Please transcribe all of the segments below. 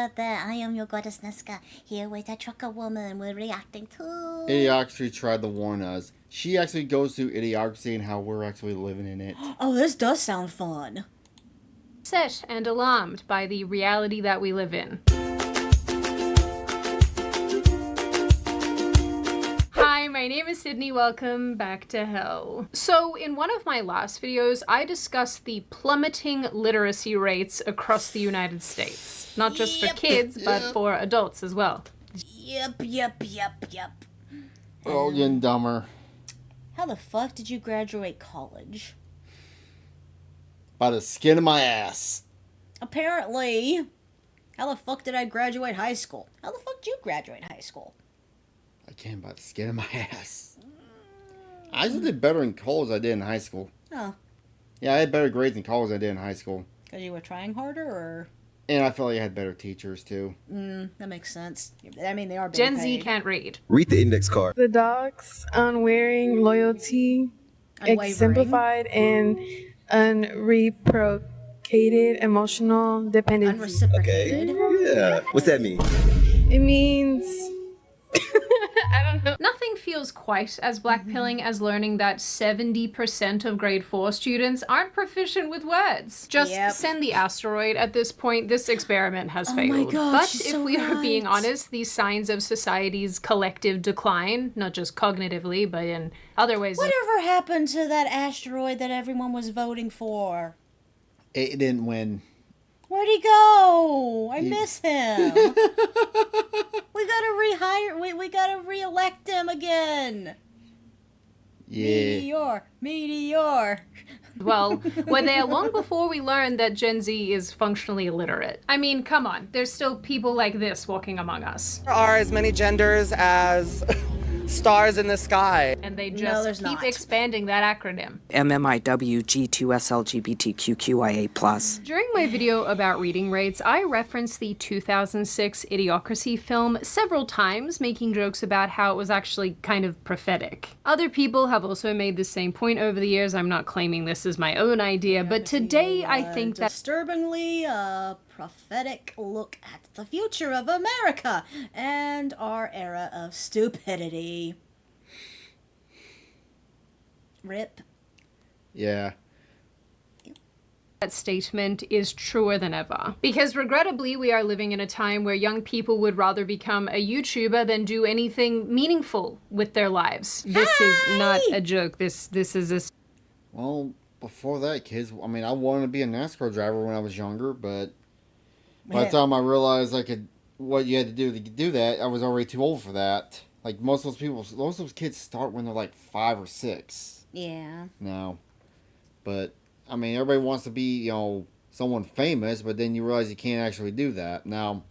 about that. I am your goddess Niska, here with a trucker woman we're reacting to. Idiocracy tried to warn us. She actually goes through Idiocracy and how we're actually living in it. Oh, this does sound fun. Upset and alarmed by the reality that we live in. Hi, my name is Sydney. Welcome back to hell. So in one of my last videos, I discussed the plummeting literacy rates across the United States. Not just for kids, but for adults as well. Yep. We're all getting dumber. How the fuck did you graduate college? By the skin of my ass. Apparently. How the fuck did I graduate high school? How the fuck did you graduate high school? I came by the skin of my ass. I actually did better in college than I did in high school. Oh. Yeah, I had better grades in college than I did in high school. Because you were trying harder, or? And I felt like I had better teachers, too. That makes sense. I mean, they are Gen paid. Z can't read. Read the index card. The dog's unwearing loyalty, exemplified in unreciprocated emotional dependency. Unreciprocated? Okay. Yeah. What's that mean? It means... I don't know. Nothing feels quite as blackpilling as learning that 70% of grade 4 students aren't proficient with words. Just send the asteroid at this point. This experiment has failed. My God, but she's if so we are right. being honest, these signs of society's collective decline, not just cognitively, but in other ways. Whatever happened to that asteroid that everyone was voting for? It didn't win. Where'd he go? I miss him. We gotta rehire. We gotta reelect him again. Yeah. Meteor. Well, were there long before we learned that Gen Z is functionally illiterate. I mean, come on, there's still people like this walking among us. There are as many genders as stars in the sky. And they No, just there's keep not. expanding that acronym. MMIWG2SLGBTQQIA+. During my video about reading rates, I referenced the 2006 Idiocracy film several times, making jokes about how it was actually kind of prophetic. Other people have also made the same point over the years. I'm not claiming this is my own idea, but today I think that disturbingly prophetic look at the future of America and our era of stupidity. Rip. Yeah. that statement is truer than ever. Because regrettably, we are living in a time where young people would rather become a YouTuber than do anything meaningful with their lives. This is not a joke. This is a... Well, before that, kids, I mean, I wanted to be a NASCAR driver when I was younger, but by the time I realized what you had to do that, I was already too old for that. Like, most of those kids start when they're like 5 or 6. Yeah. No. But, I mean, everybody wants to be, someone famous, but then you realize you can't actually do that. Now,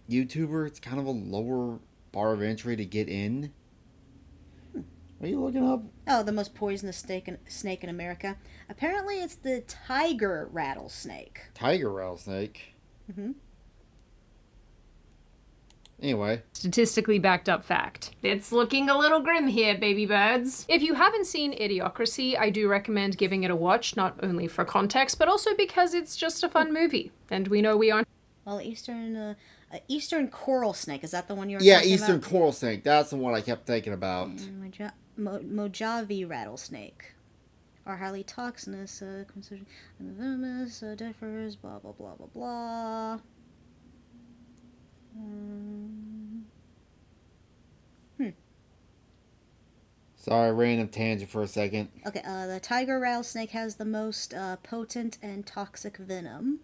YouTuber, it's kind of a lower bar of entry to get in. What are you looking up? Oh, the most poisonous snake in America. Apparently it's the tiger rattlesnake. Tiger rattlesnake? Mm-hmm. Anyway. Statistically backed up fact. It's looking a little grim here, baby birds. If you haven't seen Idiocracy, I do recommend giving it a watch, not only for context, but also because it's just a fun movie. And we know we aren't... Well, Eastern coral snake, is that the one you were Yeah, talking Eastern about? coral snake. That's the one I kept thinking about. Mojave rattlesnake. Are highly toxinous, venomous, differs, blah, blah, blah, blah, blah. Sorry, random tangent for a second. Okay, the tiger rattlesnake has the most potent and toxic venom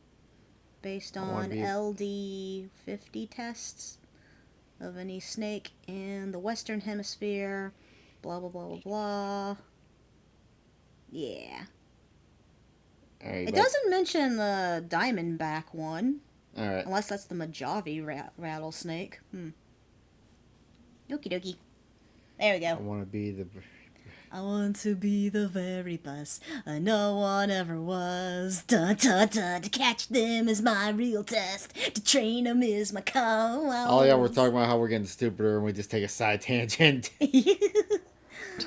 based on LD50 tests of any snake in the Western Hemisphere. Blah, blah, blah, blah, blah. Yeah. Right, It doesn't mention the diamondback one. Alright. Unless that's the Mojave rattlesnake. Okie dokie. There we go. I want to be the very best. No one ever was. Dun dun dun. To catch them is my real test. To train them is my cause. Oh yeah, we're talking about how we're getting stupider and we just take a side tangent.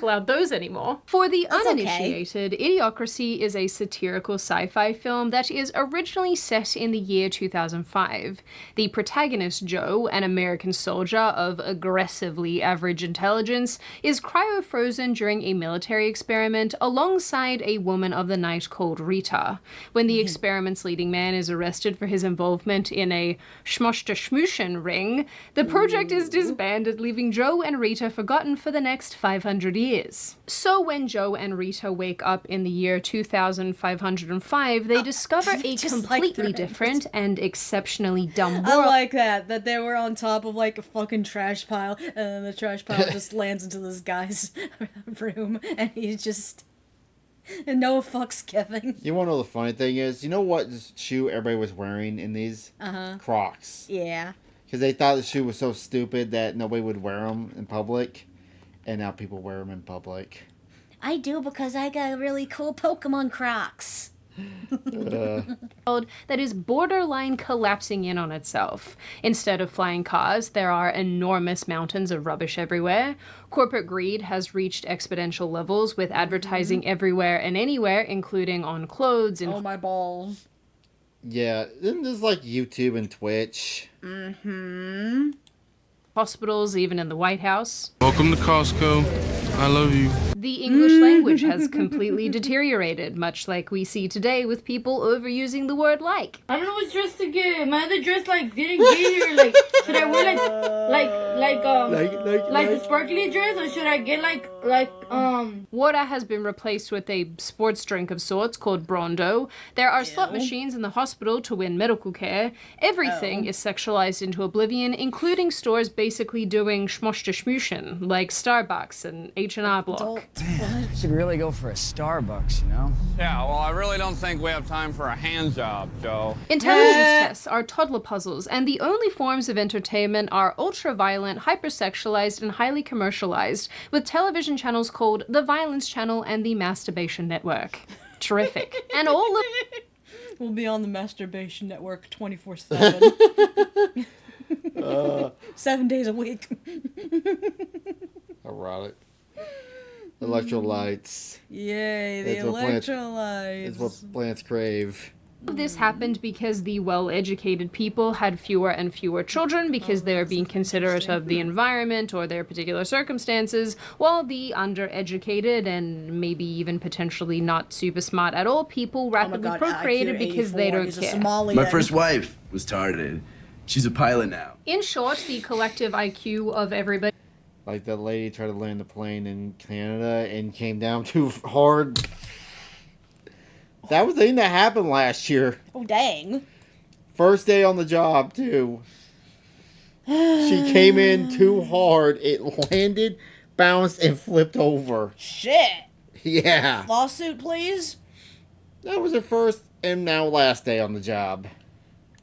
allowed those anymore. For the That's uninitiated, Idiocracy is a satirical sci-fi film that is originally set in the year 2005. The protagonist, Joe, an American soldier of aggressively average intelligence, is cryo-frozen during a military experiment alongside a woman of the night called Rita. When the experiment's leading man is arrested for his involvement in a schmoshta-schmooshin ring, the project is disbanded, leaving Joe and Rita forgotten for the next 500 years. So when Joe and Rita wake up in the year 2505, they discover a completely different and exceptionally dumb world. I like that they were on top of like a fucking trash pile, and then the trash pile just lands into this guy's room, and he's just... And no fucks given. You want to know the funny thing is? You know what shoe everybody was wearing in these? Crocs. Yeah. Because they thought the shoe was so stupid that nobody would wear them in public. And now people wear them in public. I do, because I got really cool Pokemon Crocs. That is borderline collapsing in on itself. Instead of flying cars, there are enormous mountains of rubbish everywhere. Corporate greed has reached exponential levels, with advertising everywhere and anywhere, including on clothes and... Oh, my balls. Yeah, then there's like YouTube and Twitch. hospitals, even in the White House. Welcome to Costco. I love you. The English language has completely deteriorated, much like we see today with people overusing the word like. I don't know what dress to get. My other dress didn't get here. Should I wear like the sparkly dress, or should I get Water has been replaced with a sports drink of sorts called Brondo. There are slot machines in the hospital to win medical care. Everything is sexualized into oblivion, including stores basically doing schmoshta-schmooshin, like Starbucks and H&R Block. Should really go for a Starbucks, you know? Yeah, well, I really don't think we have time for a hand job, Joe. Intelligence tests are toddler puzzles, and the only forms of entertainment are ultra-violent, hypersexualized, and highly commercialized, with television channels called the Violence Channel and the Masturbation Network. Terrific. And all of... We'll be on the Masturbation Network 24/7. 7 days a week. Erotic. Electrolytes. Yay, the electrolytes. It's what plants crave. This happened because the well-educated people had fewer and fewer children because they were being considerate of the environment or their particular circumstances, while the undereducated and maybe even potentially not super smart at all people rapidly procreated because they don't care. My first wife was targeted. She's a pilot now. In short, the collective IQ of everybody... Like that lady tried to land the plane in Canada and came down too hard. That was the thing that happened last year. Oh, dang. First day on the job, too. She came in too hard. It landed, bounced, and flipped over. Shit. Yeah. Lawsuit, please? That was her first and now last day on the job.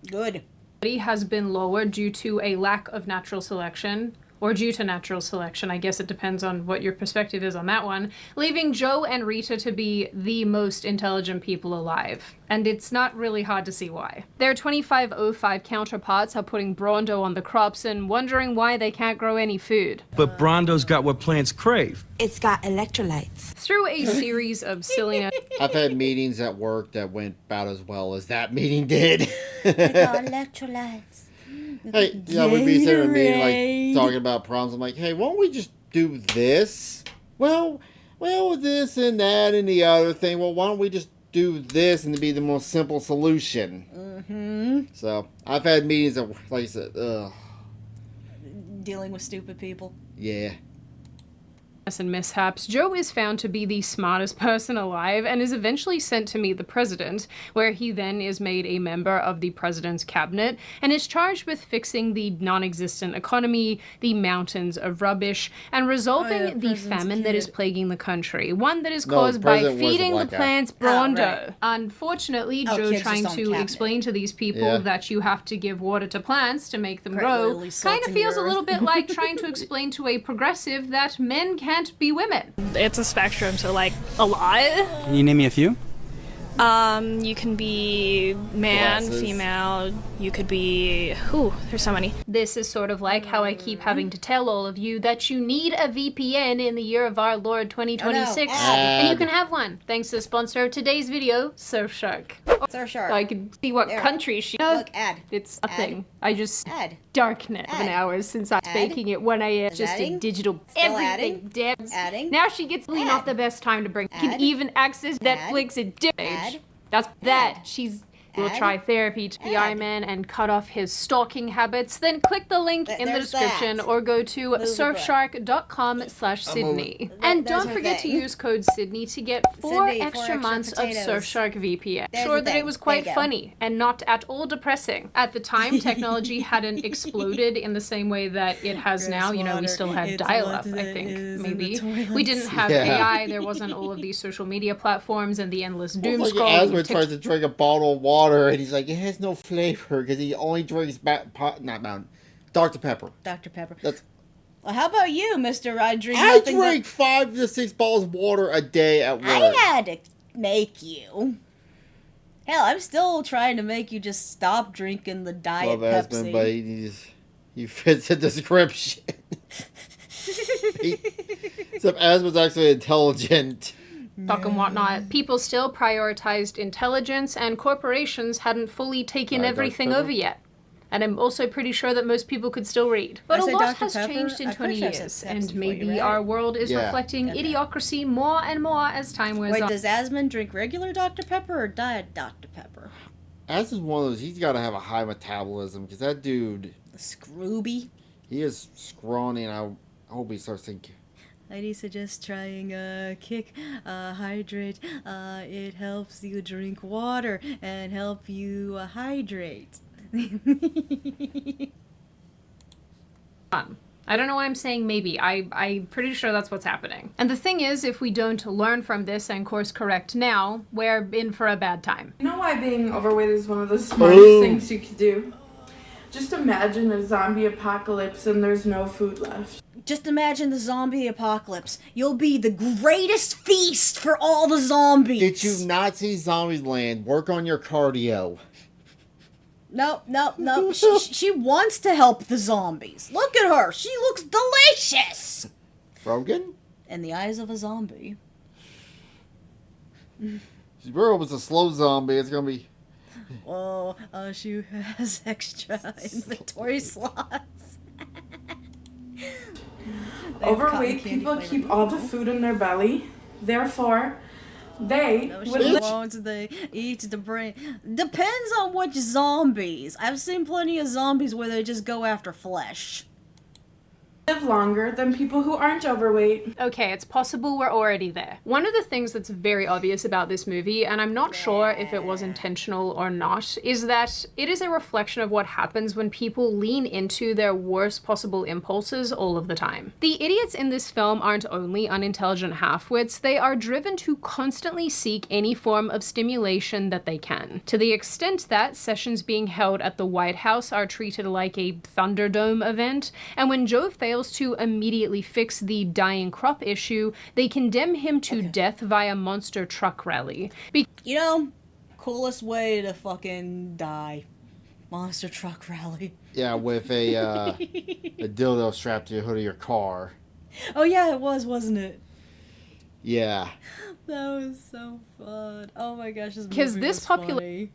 Good. Has been lower due to a lack of natural selection. Or due to natural selection, I guess it depends on what your perspective is on that one, leaving Joe and Rita to be the most intelligent people alive. And it's not really hard to see why. Their 2505 counterparts are putting Brondo on the crops and wondering why they can't grow any food. But Brondo's got what plants crave. It's got electrolytes. Through a series of silliness... I've had meetings at work that went about as well as that meeting did. It got electrolytes. Hey, yeah, we'd be sitting in a meeting, like, talking about problems. I'm like, hey, why don't we just do this? Well, this and that and the other thing. Well, why don't we just do this and it'd be the most simple solution? Mm-hmm. So, I've had meetings that, like I said, dealing with stupid people. Yeah. And mishaps, Joe is found to be the smartest person alive and is eventually sent to meet the president, where he then is made a member of the president's cabinet and is charged with fixing the non-existent economy, the mountains of rubbish, and resolving the famine that is plaguing the country, one that is caused by feeding the plants Brondo. Right. Unfortunately, Joe trying to explain to these people that you have to give water to plants to make them grow kind of feels a little bit like trying to explain to a progressive that men can't be women. It's a spectrum, so like a lot. Can you name me a few? You can be man, Glasses. female. You could be. Ooh, there's so many. This is sort of like how I keep having to tell all of you that you need a VPN in the year of our Lord 2026, and you can have one thanks to the sponsor of today's video, Surfshark. Surfshark. I can see what There. country she. Look, ad. It's a thing. I just Ad. darknet of an Ad. hour since I'm Ad. making it 1 a.m. Is Just a adding? digital Still everything. adding? Debs. Adding? Now she gets really not the best time to bring. Can Ad. even access Ad. Netflix and Ad. Dish. That's that. She's. Will Ad. try therapy to the Ad. Iman and cut off his stalking habits, then click the link in the There's description that. or go to Move it. surfshark.com/Sydney. And There's don't her forget to thing. use code Sydney to get 4 Sydney, 4 extra extra months potatoes. of Surfshark VPN. There's Sure the that thing. it was There quite you go. funny and not at all depressing. At the time, technology hadn't exploded in the same way that it has now. You know, we still had dial-up, I think, maybe. We didn't have AI, there wasn't all of these social media platforms and the endless doom It's like scrolling. Asmund tries to drink a bottle of water, and he's like, it has no flavor, because he only drinks Dr. Pepper. Dr. Pepper. That's, Well, how about you, Mr. I drink I nothing drink 5 to 6 bottles of water a day at work. I had to make you. Hell, I'm still trying to make you just stop drinking the Diet Love Asmund, Pepsi. but he fits the description. Except Asmund's actually intelligent. Talk and whatnot, people still prioritized intelligence, and corporations hadn't fully taken everything Dr. Pepper? over yet. And I'm also pretty sure that most people could still read. But I a say lot Dr. has Pepper? changed in I'm 20 pretty sure I said years, Pepsi and for you, maybe right? our world is Yeah. reflecting idiocracy more and more as time wears Wait, on. does Asmund drink regular Dr. Pepper or Diet Dr. Pepper? Asmund's one of those, he's got to have a high metabolism, because that dude, Scrooby? he is scrawny, and I hope he starts thinking. I'd suggest trying Kick Hydrate. It helps you drink water and help you hydrate. I don't know why I'm saying maybe. I'm pretty sure that's what's happening. And the thing is, if we don't learn from this and course correct now, we're in for a bad time. You know why being overweight is one of the smartest things you could do? Just imagine a zombie apocalypse and there's no food left. Just imagine the zombie apocalypse. You'll be the greatest feast for all the zombies. Did you not see Zombieland? Work on your cardio. No. She wants to help the zombies. Look at her. She looks delicious. Frogan? In the eyes of a zombie. She was a slow zombie. It's going to be... Oh, she has extra inventory slots. Overweight people keep all the food in their belly. Therefore, they won't. They eat the brain. Depends on which zombies. I've seen plenty of zombies where they just go after flesh. live longer than people who aren't overweight. Okay, it's possible we're already there. One of the things that's very obvious about this movie, and I'm not sure if it was intentional or not, is that it is a reflection of what happens when people lean into their worst possible impulses all of the time. The idiots in this film aren't only unintelligent half-wits, they are driven to constantly seek any form of stimulation that they can. To the extent that sessions being held at the White House are treated like a Thunderdome event, and when Joe fails to immediately fix the dying crop issue, they condemn him to death via monster truck rally. You know, coolest way to fucking die. Monster truck rally. Yeah, with a dildo strapped to the hood of your car. Oh yeah, it was, wasn't it? Yeah. That was so fun. Oh my gosh, this movie Because this was funny.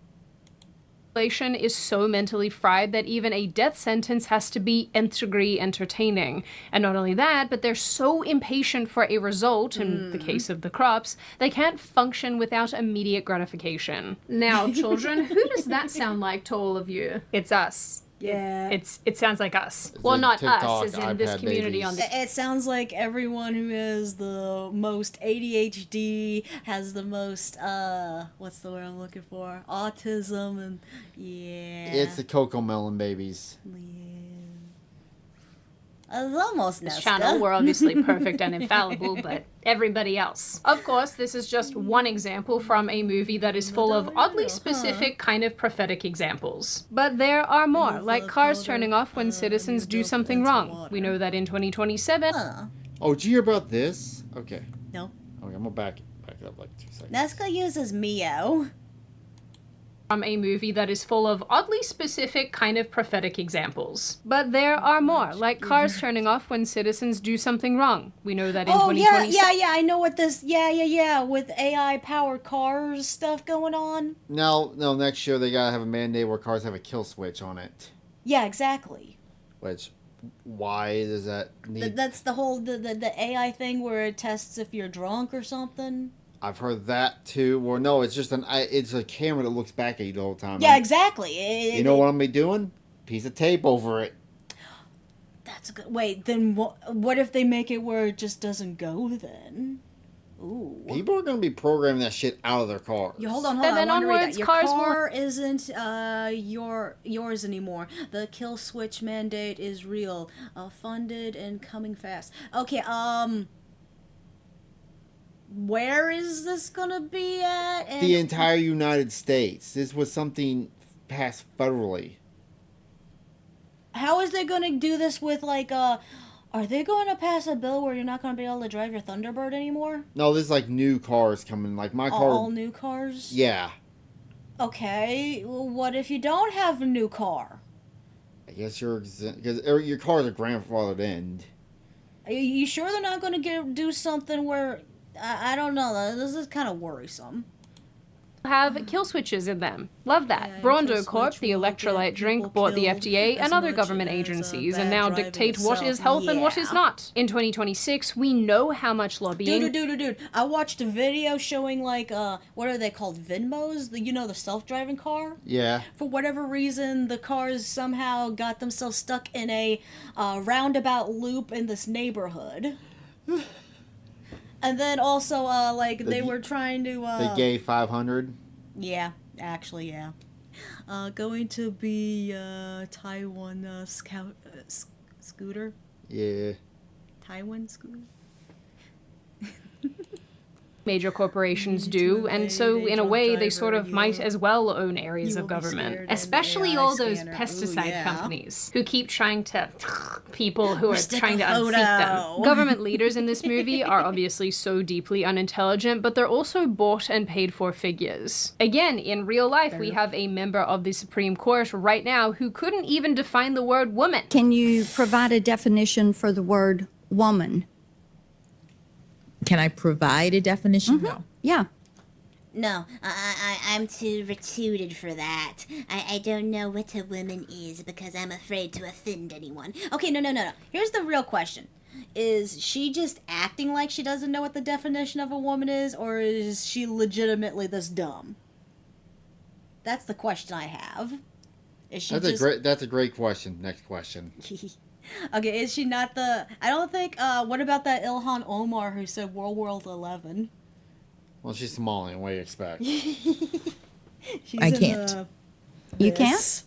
population is so mentally fried that even a death sentence has to be nth degree entertaining. And not only that, but they're so impatient for a result, in the case of the crops, they can't function without immediate gratification. Now, children, who does that sound like to all of you? It's us. Yeah. It sounds like us. It's Well, like not TikTok, us, as in this iPad community babies. on the... It sounds like everyone who has the most ADHD has the most, what's the word I'm looking for? Autism and, yeah. It's the Cocoa Melon babies. It's almost This Nesca. channel, we're obviously perfect and infallible, but everybody else. Of course, this is just one example from a movie that is full of oddly specific kind of prophetic examples. But there are more, like cars turning off when citizens do something wrong. We know that in 2027... Oh, did you hear about this? Okay. No. Okay, I'm gonna back. back up like 2 seconds. Nazca uses Mio. From a movie that is full of oddly specific, kind of prophetic examples. But there are more, like cars turning off when citizens do something wrong. We know that in 2026. Yeah, I know what this, with AI-powered cars stuff going on. No, next year they gotta have a mandate where cars have a kill switch on it. Yeah, exactly. Which, why does that need... That's the whole, the AI thing where it tests if you're drunk or something. I've heard that too. Well, no, it's just it's a camera that looks back at you the whole time. Yeah, exactly. You know what I'm gonna be doing? Piece of tape over it. That's a good... Wait, then what if they make it where it just doesn't go then? Ooh. People are gonna be programming that shit out of their cars. Hold on. And then onwards, Your car isn't yours anymore. The kill switch mandate is real, funded and coming fast. Okay, where is this gonna be at? And the entire United States. This was something passed federally. how is they gonna do this with are they going to pass a bill where you're not going to be able to drive your Thunderbird anymore? No, this is like new cars coming. Like my car. All new cars? Yeah. Okay, well, what if you don't have a new car? I guess you're exempt because your cars are grandfathered in. Are you sure they're not going to do something where... I don't know. This is kind of worrisome. Have kill switches in them. Love that. Yeah, Brondo Corp, the electrolyte drink, bought the FDA and other government agencies and now dictate what is health and what is not. In 2026, we know how much lobbying... Dude. I watched a video showing, what are they called? Venmos? The self-driving car? Yeah. For whatever reason, the cars somehow got themselves stuck in a roundabout loop in this neighborhood. And then also, they were trying to... the gay 500? Yeah, actually, yeah. Going to be Taiwan scooter? Yeah. Taiwan scooter? Major corporations do, and so in a way they sort of might as well own areas of government, especially all those pesticide companies who keep trying to people who are trying to unseat them. Government leaders in this movie are obviously so deeply unintelligent, but they're also bought and paid for figures. Again, in real life, we have a member of the Supreme Court right now who couldn't even define the word woman. Can you provide a definition for the word woman? Can I provide a definition? No. Yeah. No, I'm too retarded for that. I don't know what a woman is because I'm afraid to offend anyone. Okay, no. Here's the real question. Is she just acting like she doesn't know what the definition of a woman is, or is she legitimately this dumb? That's the question I have. Is she That's a great question. Next question. Okay, is she not the... I don't think... what about that Ilhan Omar who said World War 11? Well, she's Somalian. What do you expect? I can't. You can't?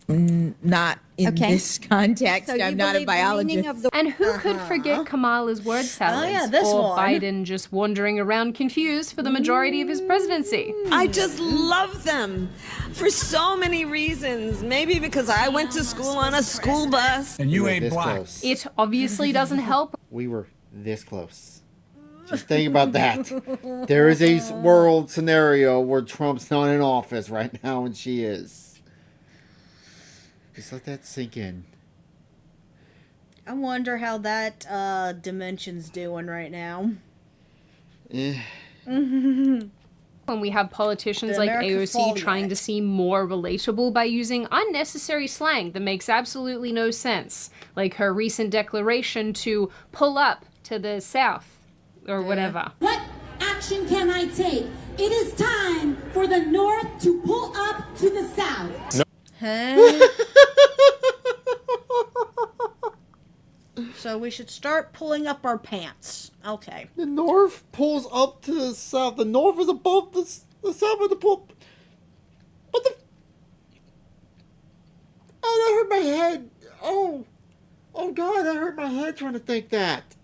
Not in this context. So I'm not a biologist. And who could forget Kamala's word salads? Oh, yeah, this or one. Biden just wandering around confused for the majority of his presidency. I just love them for so many reasons. Maybe because I went to school on a school bus. And you ain't black. Close. It obviously doesn't help. We were this close. Just think about that. There is a world scenario where Trump's not in office right now, and she is. Just let that sink in. I wonder how that dimension's doing right now. When we have politicians like AOC trying to seem more relatable by using unnecessary slang that makes absolutely no sense, like her recent declaration to pull up to the South, or whatever. What action can I take? It is time for the North to pull up to the South. No. Huh? So we should start pulling up our pants. Okay. The North pulls up to the South. The North is above the South of the pull. What the? Oh, that hurt my head. Oh God, that hurt my head trying to think that.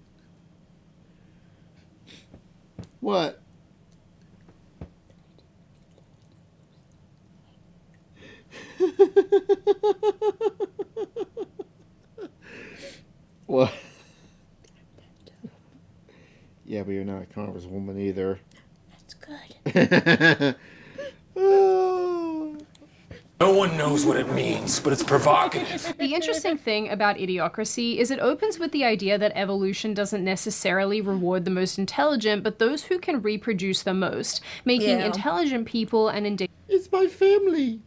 What? What? Yeah, Yeah, but you're not a congresswoman either. That's good. No one knows what it means, but it's provocative. The interesting thing about Idiocracy is it opens with the idea that evolution doesn't necessarily reward the most intelligent, but those who can reproduce the most, making intelligent people an endangered. It's my family.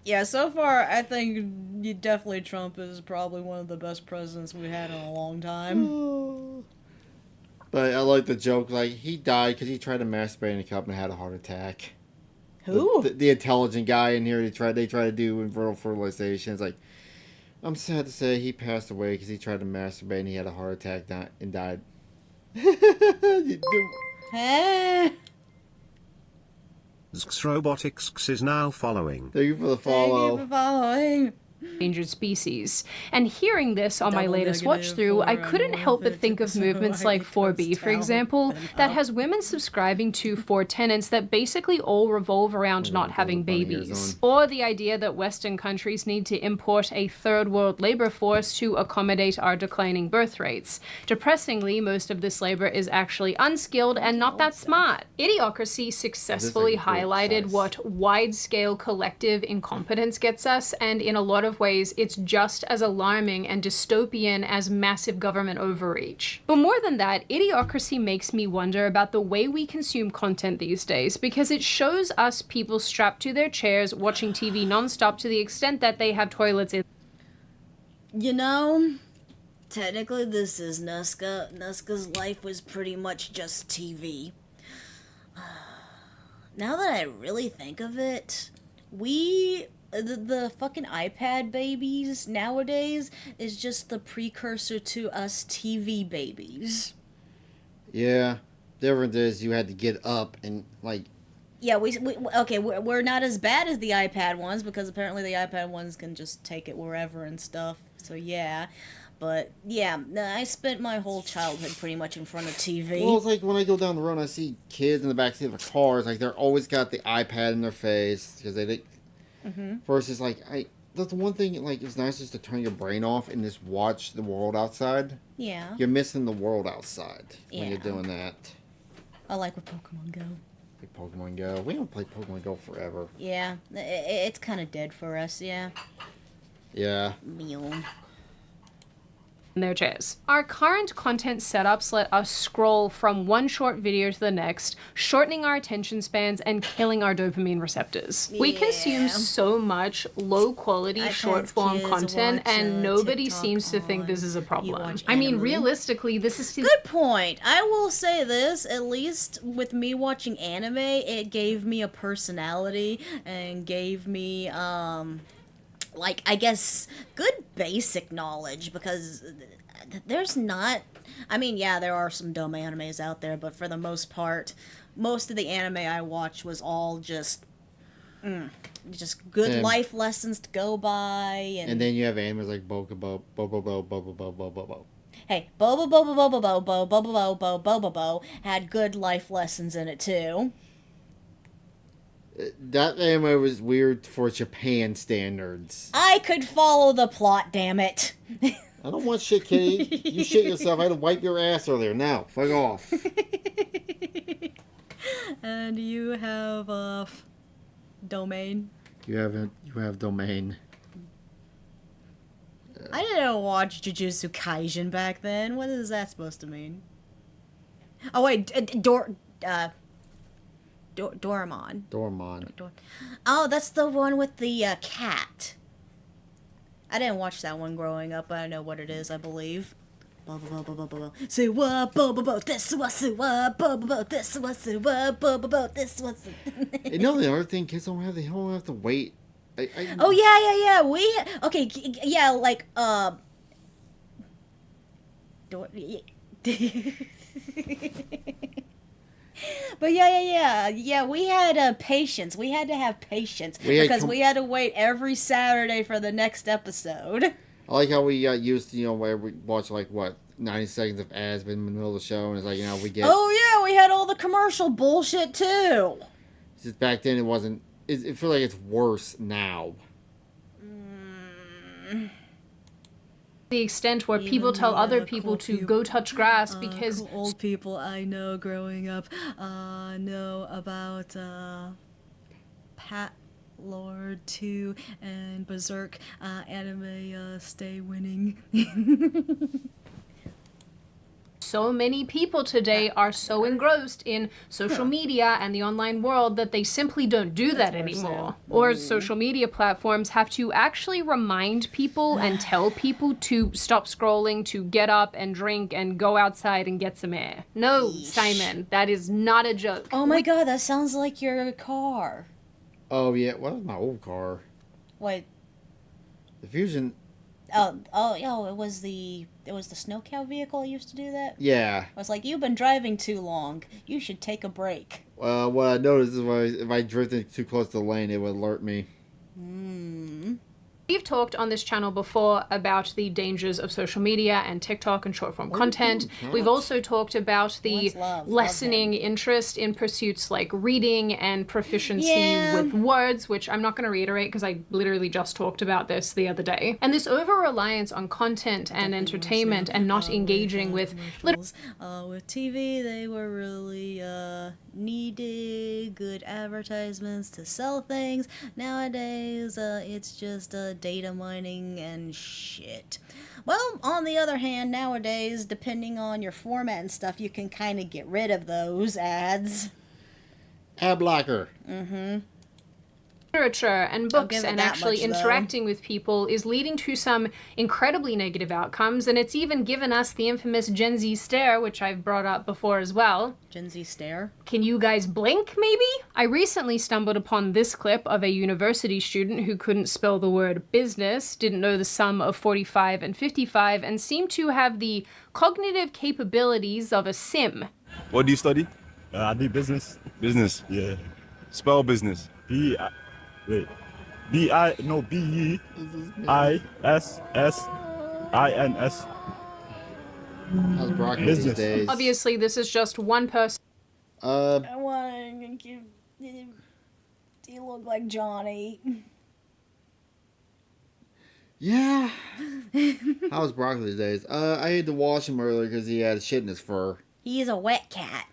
Yeah, so far, I think definitely Trump is probably one of the best presidents we had in a long time. But I like the joke, like, he died because he tried to masturbate in a cup and had a heart attack. Who? The intelligent guy in here, they try to do invertebrate fertilization. It's like, I'm sad to say he passed away because he tried to masturbate and he had a heart attack and died. Hey. Robotics is now following. Thank you for the follow. Thank you for following. Endangered species. And hearing this on my latest watch through, I couldn't help but think of movements like 4B, for example, that has women subscribing to 4 tenets that basically all revolve around not having babies. Or the idea that Western countries need to import a third world labor force to accommodate our declining birth rates. Depressingly, most of this labor is actually unskilled and not that smart. Idiocracy successfully highlighted what wide-scale collective incompetence gets us, and in a lot of ways, it's just as alarming and dystopian as massive government overreach. But more than that, Idiocracy makes me wonder about the way we consume content these days, because it shows us people strapped to their chairs watching TV nonstop to the extent that they have toilets in. You know, technically this is Nuska. Nuska's life was pretty much just TV. Now that I really think of it, the fucking iPad babies nowadays is just the precursor to us TV babies. Yeah. Difference is you had to get up and, like... Yeah, we're not as bad as the iPad ones, because apparently the iPad ones can just take it wherever and stuff. So yeah. But yeah, I spent my whole childhood pretty much in front of TV. Well, it's like when I go down the road and I see kids in the backseat of a car, it's like they're always got the iPad in their face because they... Versus, like, that's the one thing, like, it's nice just to turn your brain off and just watch the world outside. Yeah. You're missing the world outside when you're doing that. I like with Pokemon Go. Like Pokemon Go. We don't play Pokemon Go forever. Yeah. It's kind of dead for us, yeah. Yeah. Meow. In their chairs. Our current content setups let us scroll from one short video to the next, shortening our attention spans and killing our dopamine receptors. We consume so much low-quality short-form content, and nobody seems to think this is a problem. I mean, realistically, this is... Good point. I will say this, at least with me watching anime, it gave me a personality and gave me, like, I guess, good basic knowledge, because there's not... I mean, yeah, there are some dumb animes out there, but for the most part, most of the anime I watched was all just good life lessons to go by. And then you have animes like Bokubo, Bobo. Hey, Bobo had good life lessons in it, too. That anime was weird for Japan standards. I could follow the plot, damn it. I don't want shit, Kitty. You shit yourself. I had to wipe your ass earlier. Now, fuck off. And you have Domain. You have Domain. I didn't watch Jujutsu Kaisen back then. What is that supposed to mean? Oh wait, Doraemon. Oh, that's the one with the cat. I didn't watch that one growing up, but I know what it is, I believe. Say what, this was this was this was. You know the other thing, kids don't have to wait. Oh yeah. Like But yeah, we had patience. We had to have patience because we had to wait every Saturday for the next episode. I like how we got used to, where we watch, 90 seconds of ads in the middle of the show, and it's like, we get... Oh yeah, we had all the commercial bullshit too. Just back then it wasn't... It feels like it's worse now. the extent where people tell other people to go touch grass because cool old people I know growing up know about Pat Lord 2 and Berserk anime stay winning. so many people today are so engrossed in social media and the online world that they simply don't do that anymore. Or social media platforms have to actually remind people and tell people to stop scrolling, to get up and drink and go outside and get some air. No, Simon, that is not a joke. Oh my god, that sounds like your car. Oh yeah, what was my old car? Wait. The Fusion. It was the snow cow vehicle that used to do that? Yeah. I was like, you've been driving too long. You should take a break. Well, what I noticed is if I drifted too close to the lane, it would alert me. We've talked on this channel before about the dangers of social media and TikTok and short form content. We've also talked about the lessening interest in pursuits like reading and proficiency with words, which I'm not going to reiterate because I literally just talked about this the other day. And this over-reliance on content and entertainment and not engaging with with TV, they were really needed good advertisements to sell things. Nowadays, it's just data mining and shit. Well, on the other hand, nowadays, depending on your format and stuff, you can kind of get rid of those ads. Ad blocker. Literature and books and actually interacting with people is leading to some incredibly negative outcomes, and it's even given us the infamous Gen Z stare, which I've brought up before as well. Gen Z stare? Can you guys blink, maybe? I recently stumbled upon this clip of a university student who couldn't spell the word business, didn't know the sum of 45 and 55, and seemed to have the cognitive capabilities of a sim. What do you study? I do business. Business? Yeah. Spell business. B-E-I-S-S-I-N-S. How's broccoli these days? Obviously, this is just one person. I want to you look like Johnny. Yeah. How's broccoli these days? I had to wash him earlier because he had shit in his fur. He's a wet cat.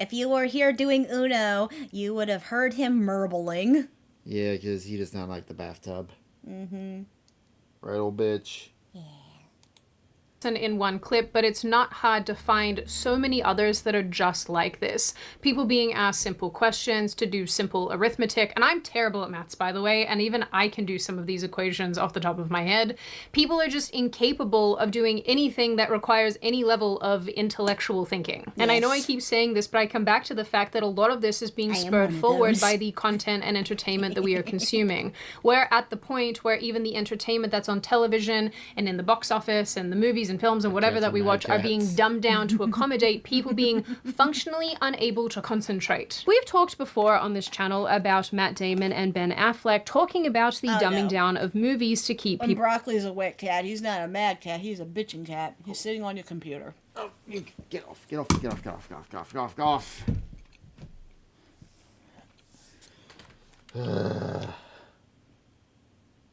If you were here doing Uno, you would have heard him murbling. Yeah, because he does not like the bathtub. Mm-hmm. Right, old bitch. In one clip, but it's not hard to find so many others that are just like this. People being asked simple questions to do simple arithmetic, and I'm terrible at maths, by the way, and even I can do some of these equations off the top of my head. People are just incapable of doing anything that requires any level of intellectual thinking. Yes. And I know I keep saying this, but I come back to the fact that a lot of this is being spurred forward by the content and entertainment that we are consuming. We're at the point where even the entertainment that's on television and in the box office and the movies and films and whatever that we watch are being dumbed down to accommodate people being functionally unable to concentrate. We've talked before on this channel about Matt Damon and Ben Affleck talking about the dumbing down of movies to keep people. Broccoli's a wet cat. He's not a mad cat. He's a bitching cat. He's sitting on your computer. Oh, you get off, get off, get off, get off, get off, get off, get off, get off.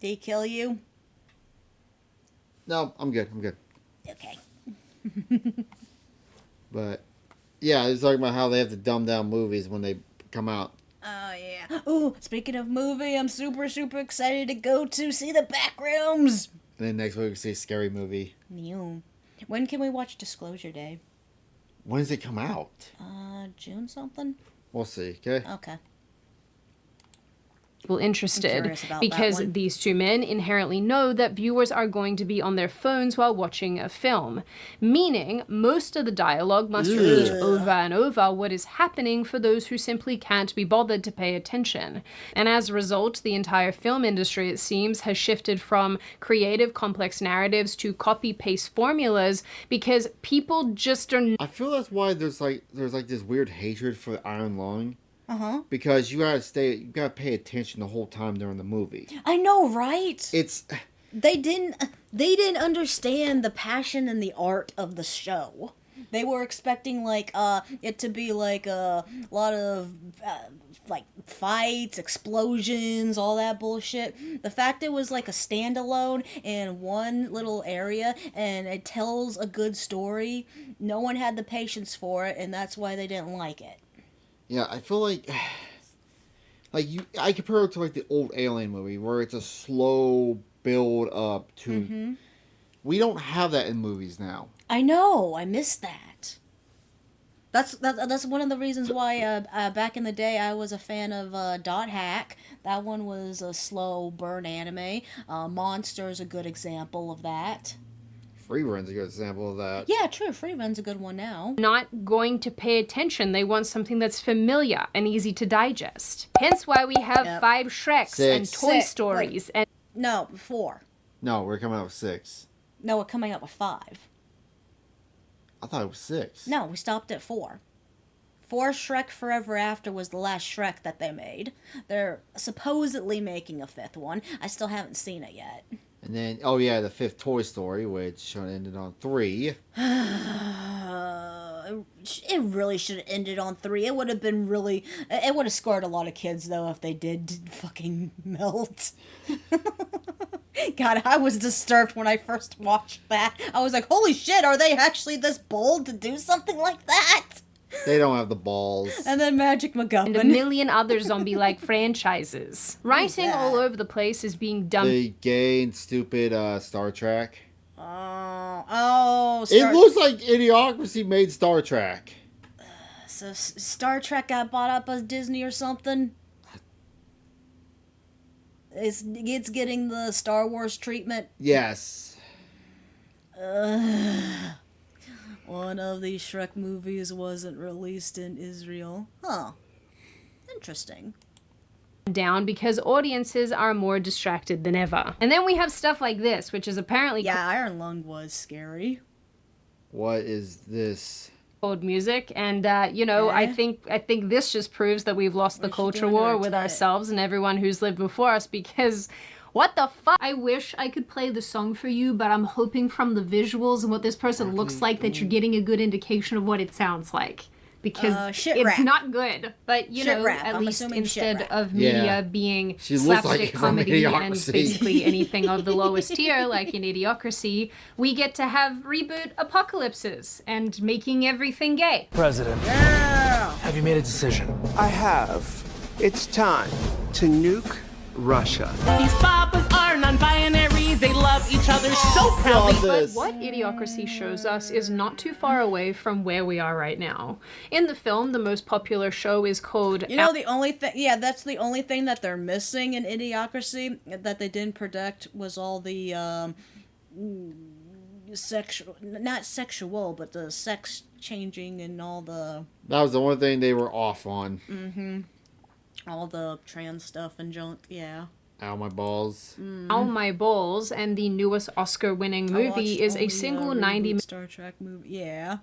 Did he kill you? No, I'm good. I'm good. Okay. But yeah, it's talking about how they have to dumb down movies when they come out. Oh yeah. Ooh, speaking of movie, I'm super excited to go to see The Backrooms. And then next week we see a scary movie. New. When can we watch Disclosure Day? When does it come out? June something? We'll see, okay? Okay. Interested because these two men inherently know that viewers are going to be on their phones while watching a film, meaning most of the dialogue must repeat over and over what is happening for those who simply can't be bothered to pay attention. And as a result, the entire film industry, it seems, has shifted from creative, complex narratives to copy-paste formulas because people just are... I feel that's why there's like this weird hatred for the Iron Lung. Uh-huh. Because you gotta pay attention the whole time during the movie. I know, right? They didn't understand the passion and the art of the show. They were expecting like it to be like a lot of like fights, explosions, all that bullshit. The fact it was like a standalone in one little area and it tells a good story, no one had the patience for it, and that's why they didn't like it. Yeah, I feel like I compare it to like the old Alien movie where it's a slow build up to. We don't have that in movies now. I know. I miss that. That's one of the reasons why back in the day I was a fan of Dot Hack. That one was a slow burn anime. Monster is a good example of that. Free Run's a good example of that. Yeah, true. Free Run's a good one now. Not going to pay attention. They want something that's familiar and easy to digest. Hence why we have 5 Shreks and Toy Stories. And no, 4. No, we're coming up with 6. No, we're coming up with 5. I thought it was 6. No, we stopped at 4. 4 Shrek Forever After was the last Shrek that they made. They're supposedly making a 5th one. I still haven't seen it yet. And then, oh yeah, the 5th Toy Story, which ended on 3. It really should have ended on 3. It would have been really... It would have scared a lot of kids, though, if they did fucking melt. God, I was disturbed when I first watched that. I was like, holy shit, are they actually this bold to do something like that? They don't have the balls. And then Magic MacGuffin. And a million other zombie-like franchises. Writing all over the place is being done. The gay and stupid Star Trek. It looks like Idiocracy made Star Trek. So Star Trek got bought up as Disney or something? It's getting the Star Wars treatment? Yes. One of these Shrek movies wasn't released in Israel. Huh. Interesting. Down because audiences are more distracted than ever. And then we have stuff like this, which is apparently... Yeah, Iron Lung was scary. What is this? Old music, and I think this just proves that we've lost the culture war with ourselves and everyone who's lived before us, because what the fuck? I wish I could play the song for you, but I'm hoping from the visuals and what this person looks like that you're getting a good indication of what it sounds like. Because it's not good. But, at least instead of media being slapstick comedy and basically anything of the lowest tier, like in Idiocracy, we get to have reboot apocalypses and making everything gay. President, have you made a decision? I have. It's time to nuke Russia. These papas are non-binary, they love each other so proudly. But what Idiocracy shows us is not too far away from where we are right now. In the film, the most popular show is called... the only thing... Yeah, that's the only thing that they're missing in Idiocracy that they didn't predict was all the, sexual... Not sexual, but the sex changing and all the... That was the one thing they were off on. Mm-hmm. All the trans stuff and junk, yeah. Ow my balls. Ow My Balls, and the newest Oscar-winning movie is a single 90-minute Star Trek movie. Yeah.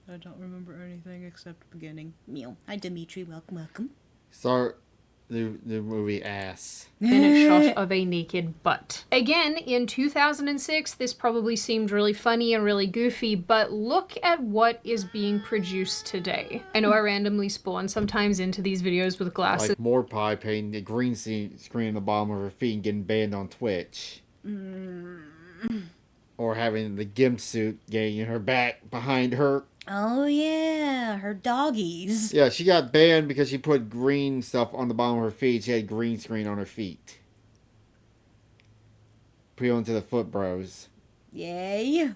I don't remember anything except the beginning. Meow. Hi, Dimitri. Welcome. Start the movie ass. shot of a naked butt. Again, in 2006, this probably seemed really funny and really goofy, but look at what is being produced today. I know I randomly spawn sometimes into these videos with glasses. Like Morpie painting the green screen on the bottom of her feet and getting banned on Twitch. Or having the gimp suit getting in her back behind her. Oh yeah, her doggies. Yeah, she got banned because she put green stuff on the bottom of her feet. She had green screen on her feet. Appealing to the foot bros. Yay.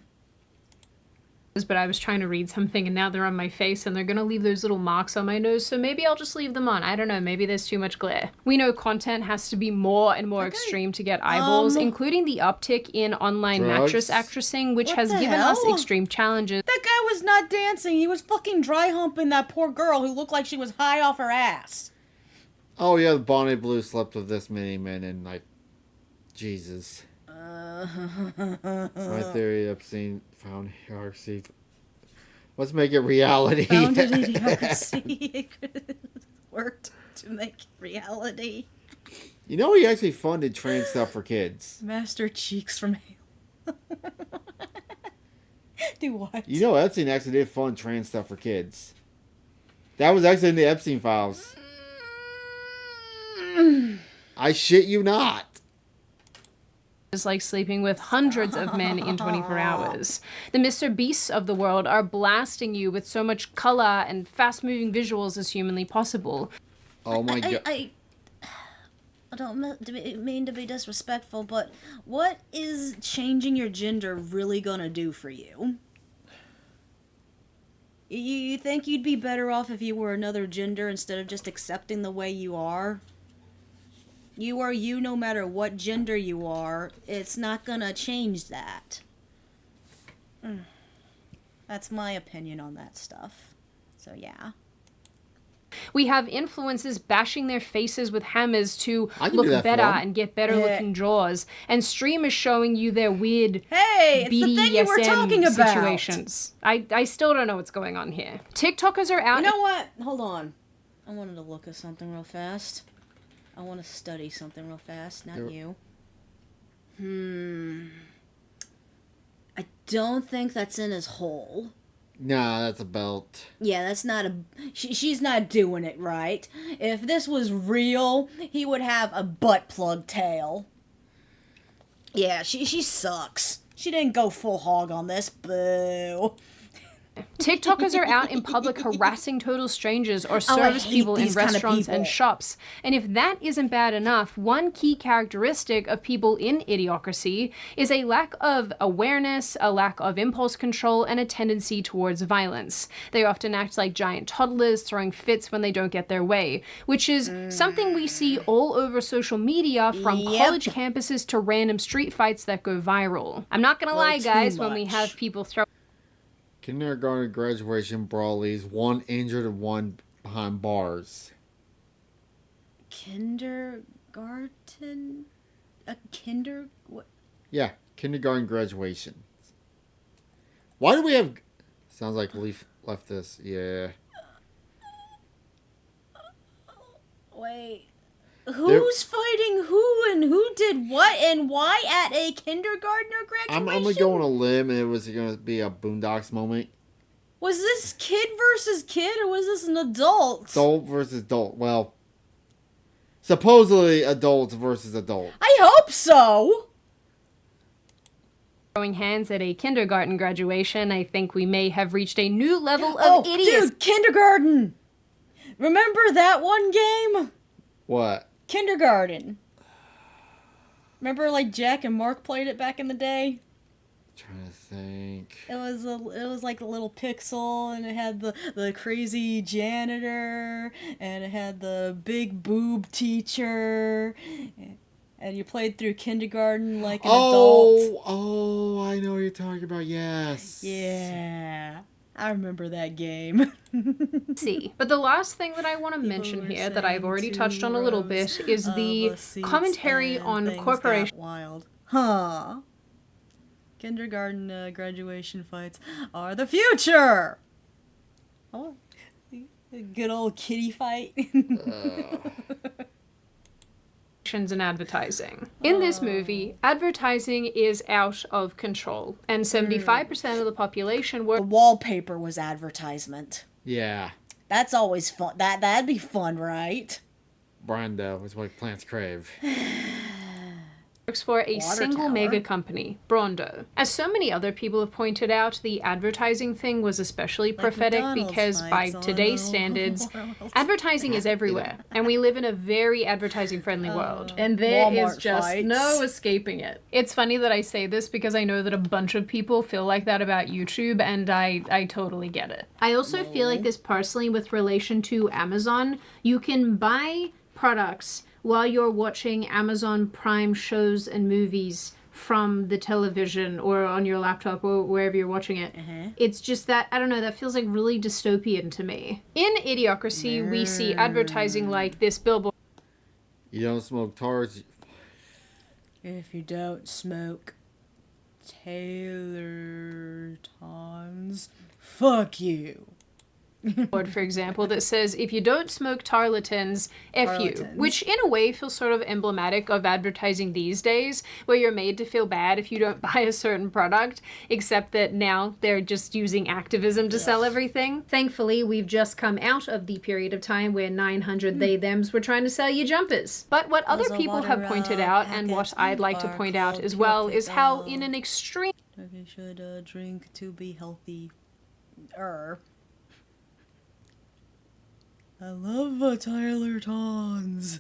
But I was trying to read something and now they're on my face and they're gonna leave those little marks on my nose, so maybe I'll just leave them on. I don't know, maybe there's too much glare. We know content has to be more and more extreme to get eyeballs, including the uptick in online mattress actressing, which has given us extreme challenges. That guy was not dancing, he was fucking dry humping that poor girl who looked like she was high off her ass. Oh yeah, the Bonnie Blue slept with this many men and like, Jesus. My theory, Epstein found Idiocracy. Let's make it reality. Founded Idiocracy. Worked to make it reality. You know, he actually funded trans stuff for kids. Master Cheeks from Halo. Do what? You know, Epstein actually did fun trans stuff for kids. That was actually in the Epstein files. I shit you not. Is like sleeping with hundreds of men in 24 hours. The Mr. Beasts of the world are blasting you with so much color and fast-moving visuals as humanly possible. Oh my god. I don't mean to be disrespectful, but what is changing your gender really gonna do for you? You think you'd be better off if you were another gender instead of just accepting the way you are? You are you no matter what gender you are. It's not gonna change that. That's my opinion on that stuff. So yeah. We have influencers bashing their faces with hammers to I can look do that better for 'em. and get better looking jaws, and streamers showing you their weird Hey, it's the BDSM thing you were talking about. situations. I still don't know what's going on here. TikTokers are out. You know what? Hold on. I wanted to look at something real fast. I want to study something real fast, not you. I don't think that's in his hole. Nah, that's a belt. Yeah, that's not a... she's not doing it right. If this was real, he would have a butt plug tail. Yeah, she sucks. She didn't go full hog on this. Boo. TikTokers are out in public harassing total strangers or service people in restaurants and shops. And if that isn't bad enough, one key characteristic of people in Idiocracy is a lack of awareness, a lack of impulse control, and a tendency towards violence. They often act like giant toddlers, throwing fits when they don't get their way, which is something we see all over social media, from college campuses to random street fights that go viral. I'm not gonna lie, guys, when we have people throw Kindergarten graduation brawlies, one injured and one behind bars. Kindergarten? What? Yeah, kindergarten graduation. Why do we have... Sounds like Leaf left this. Yeah. Wait. Who's fighting who and who did what and why at a kindergartner graduation? I'm going to go on a limb and it was going to be a Boondocks moment. Was this kid versus kid or was this an adult? Adult versus adult. Well, supposedly adults versus adult. I hope so. Throwing hands at a kindergarten graduation, I think we may have reached a new level of idiocy. Dude, kindergarten. Remember that one game? What? Kindergarten. Remember, like, Jack and Mark played it back in the day? Trying to think. It was like a little pixel, and it had the crazy janitor, and it had the big boob teacher, and you played through kindergarten like an adult. Oh, I know what you're talking about. Yes. Yeah. I remember that game. See, but the last thing that I want to mention here that I've already touched on a little bit is the commentary on corporations. Wild. Huh. Kindergarten graduation fights are the future. Oh, good old kitty fight. And advertising. In this movie, advertising is out of control, and 75% of the population were... The wallpaper was advertisement. Yeah. That's always fun. That'd be fun, right? Brando is what plants crave. Works for a single mega company, Brando. As so many other people have pointed out, the advertising thing was especially prophetic because by today's standards, advertising is everywhere, and we live in a very advertising-friendly world, and there Walmart is just no escaping it. It's funny that I say this because I know that a bunch of people feel like that about YouTube, and I totally get it. I also feel like this personally with relation to Amazon. You can buy products while you're watching Amazon Prime shows and movies from the television or on your laptop or wherever you're watching it. It's just that, I don't know, that feels like really dystopian to me. In Idiocracy, we see advertising like this billboard. You don't smoke tars. If you don't smoke Taylor Tons, fuck you. for example, that says, if you don't smoke tarlatans, F you, which in a way feels sort of emblematic of advertising these days, where you're made to feel bad if you don't buy a certain product, except that now they're just using activism to sell everything. Thankfully, we've just come out of the period of time where 900 they-thems were trying to sell you jumpers. But what other people have pointed out, and what I'd like to point out as well, is how in an extreme... You should drink to be healthy. I love Tyler Tons.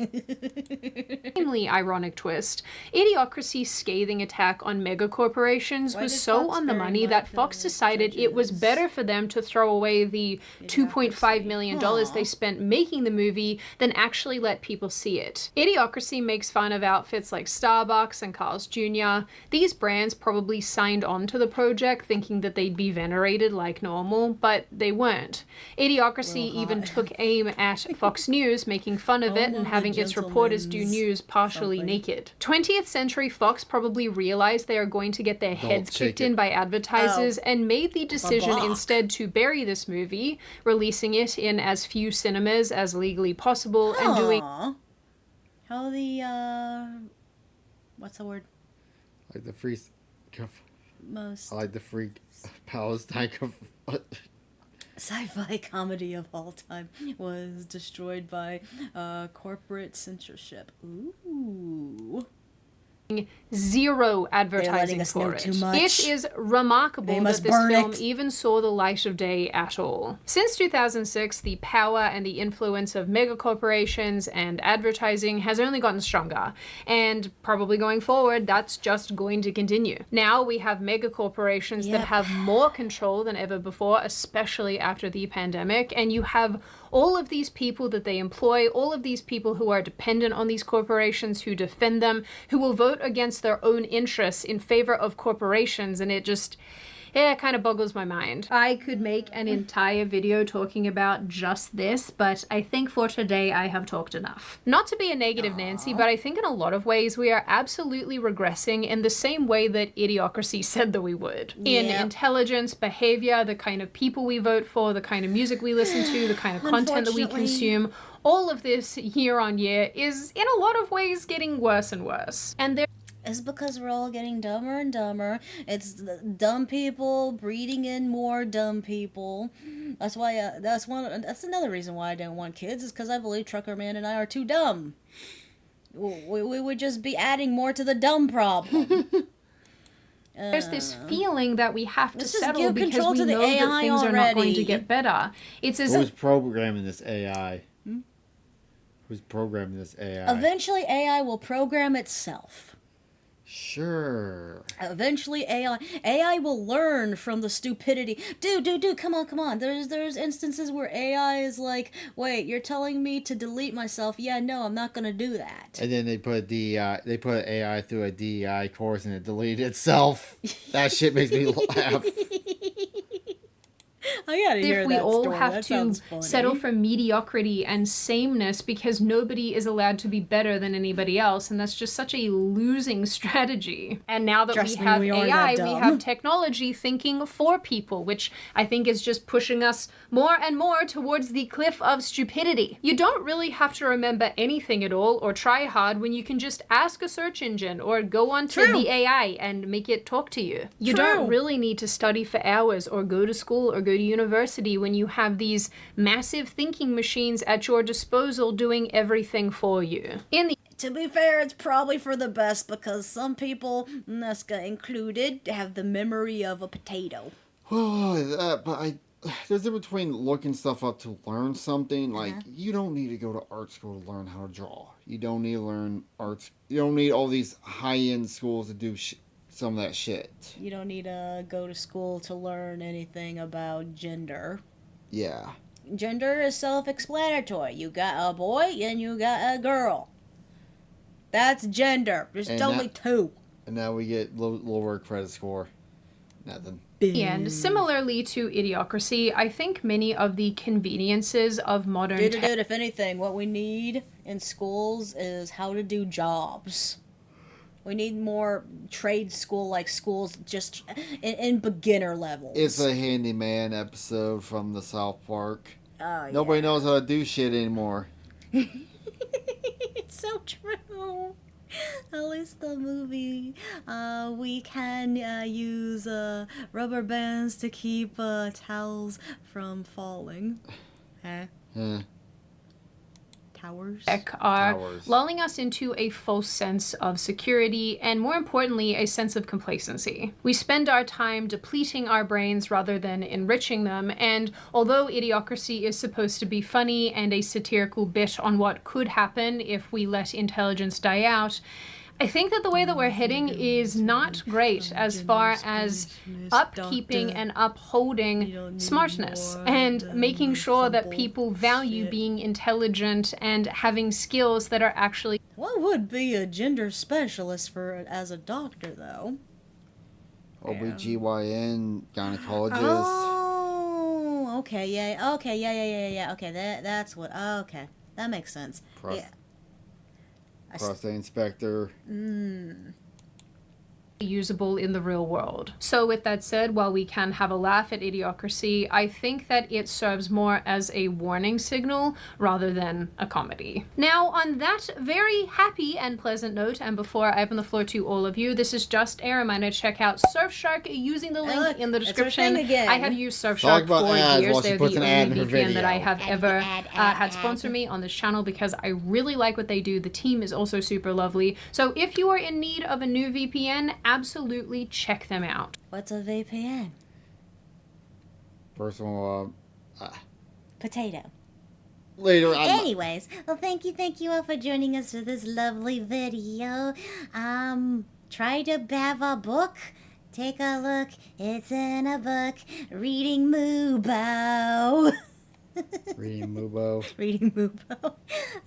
Extremely ironic twist, Idiocracy's scathing attack on megacorporations was so on the money that Fox decided it was better for them to throw away the $2.5 million they spent making the movie than actually let people see it. Idiocracy makes fun of outfits like Starbucks and Carl's Jr. These brands probably signed on to the project thinking that they'd be venerated like normal, but they weren't. Idiocracy even took aim at Fox News, making fun of it and having its reporters do news partially naked. 20th Century Fox probably realized they are going to get their heads kicked in by advertisers and made the decision instead to bury this movie, releasing it in as few cinemas as legally possible and doing... How the, what's the word? Like the free... Most... I like the free Palestine... sci-fi comedy of all time was destroyed by corporate censorship. Ooh. Zero advertising for it. It is remarkable that this film even saw the light of day at all. Since 2006, the power and the influence of megacorporations and advertising has only gotten stronger, and probably going forward, that's just going to continue. Now we have megacorporations that have more control than ever before, especially after the pandemic, and you have all of these people that they employ, all of these people who are dependent on these corporations, who defend them, who will vote against their own interests in favor of corporations, and it just... it kind of boggles my mind. I could make an entire video talking about just this, but I think for today I have talked enough. Not to be a negative Nancy, but I think in a lot of ways we are absolutely regressing in the same way that Idiocracy said that we would. In intelligence, behavior, the kind of people we vote for, the kind of music we listen to, the kind of content that we consume. All of this year on year is in a lot of ways getting worse and worse. And there It's because we're all getting dumber and dumber. It's the dumb people breeding in more dumb people. That's why. That's another reason why I don't want kids. Is because I believe Trucker Man and I are too dumb. We would just be adding more to the dumb problem. There's this feeling that we have to settle give because control we to the know that AI things are not going to already. get better. It's as Who's programming this AI? Who's programming this AI? Eventually, AI will program itself. Sure. Eventually, AI will learn from the stupidity. Dude, come on. There's instances where AI is like, wait, you're telling me to delete myself? Yeah, no, I'm not gonna do that. And then they put AI through a DEI course and it deleted itself. That shit makes me laugh. I gotta hear if we that all story. have That to sounds funny. settle for mediocrity and sameness because nobody is allowed to be better than anybody else, and that's just such a losing strategy. And now that Trust we me, have we are AI, that we dumb. have technology thinking for people, which I think is just pushing us more and more towards the cliff of stupidity. You don't really have to remember anything at all or try hard when you can just ask a search engine or go onto the AI and make it talk to you. You don't really need to study for hours or go to school or go to university when you have these massive thinking machines at your disposal doing everything for you. To be fair, it's probably for the best because some people, Nesca included, have the memory of a potato. Well, there's a difference between looking stuff up to learn something. Like, you don't need to go to art school to learn how to draw. You don't need to learn arts. You don't need all these high-end schools to do some of that shit. You don't need to go to school to learn anything about gender. Yeah. Gender is self-explanatory. You got a boy and you got a girl. That's gender. There's only two. And now we get lower credit score. Nothing. And similarly to Idiocracy, I think many of the conveniences of modern Dude, if anything, what we need in schools is how to do jobs. We need more trade school like schools just in beginner levels. It's a handyman episode from the South Park. Oh, Nobody knows how to do shit anymore. It's so true. At least the movie, we can use rubber bands to keep towels from falling. Huh? Yeah. Towers are lulling us into a false sense of security and, more importantly, a sense of complacency. We spend our time depleting our brains rather than enriching them, and although Idiocracy is supposed to be funny and a satirical bit on what could happen if we let intelligence die out, I think that the way that we're heading is not great as far as upkeeping and upholding smartness and making sure that people value being intelligent and having skills that are actually... What would be a gender specialist for as a doctor, though? OBGYN, gynecologist. Oh, okay, yeah, okay, that's what, okay, that makes sense. Yeah. Prostate inspector. Usable in the real world. So with that said, while we can have a laugh at Idiocracy, I think that it serves more as a warning signal rather than a comedy. Now, on that very happy and pleasant note, and before I open the floor to all of you, this is just a reminder to check out Surfshark using the link in the description. I have used Surfshark for years. They're the only VPN that I have ever had sponsor me on this channel because I really like what they do. The team is also super lovely. So if you are in need of a new VPN, absolutely check them out. What's a VPN? Personal, Potato. Later. Anyways, well, thank you all for joining us for this lovely video. Try to have a book. Take a look. It's in a book. Reading Mubo. Reading Mubo. Reading Mubo.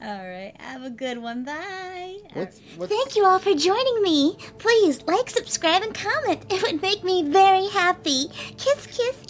Alright, have a good one. Bye. Thank you all for joining me. Please like, subscribe, and comment. It would make me very happy. Kiss, kiss.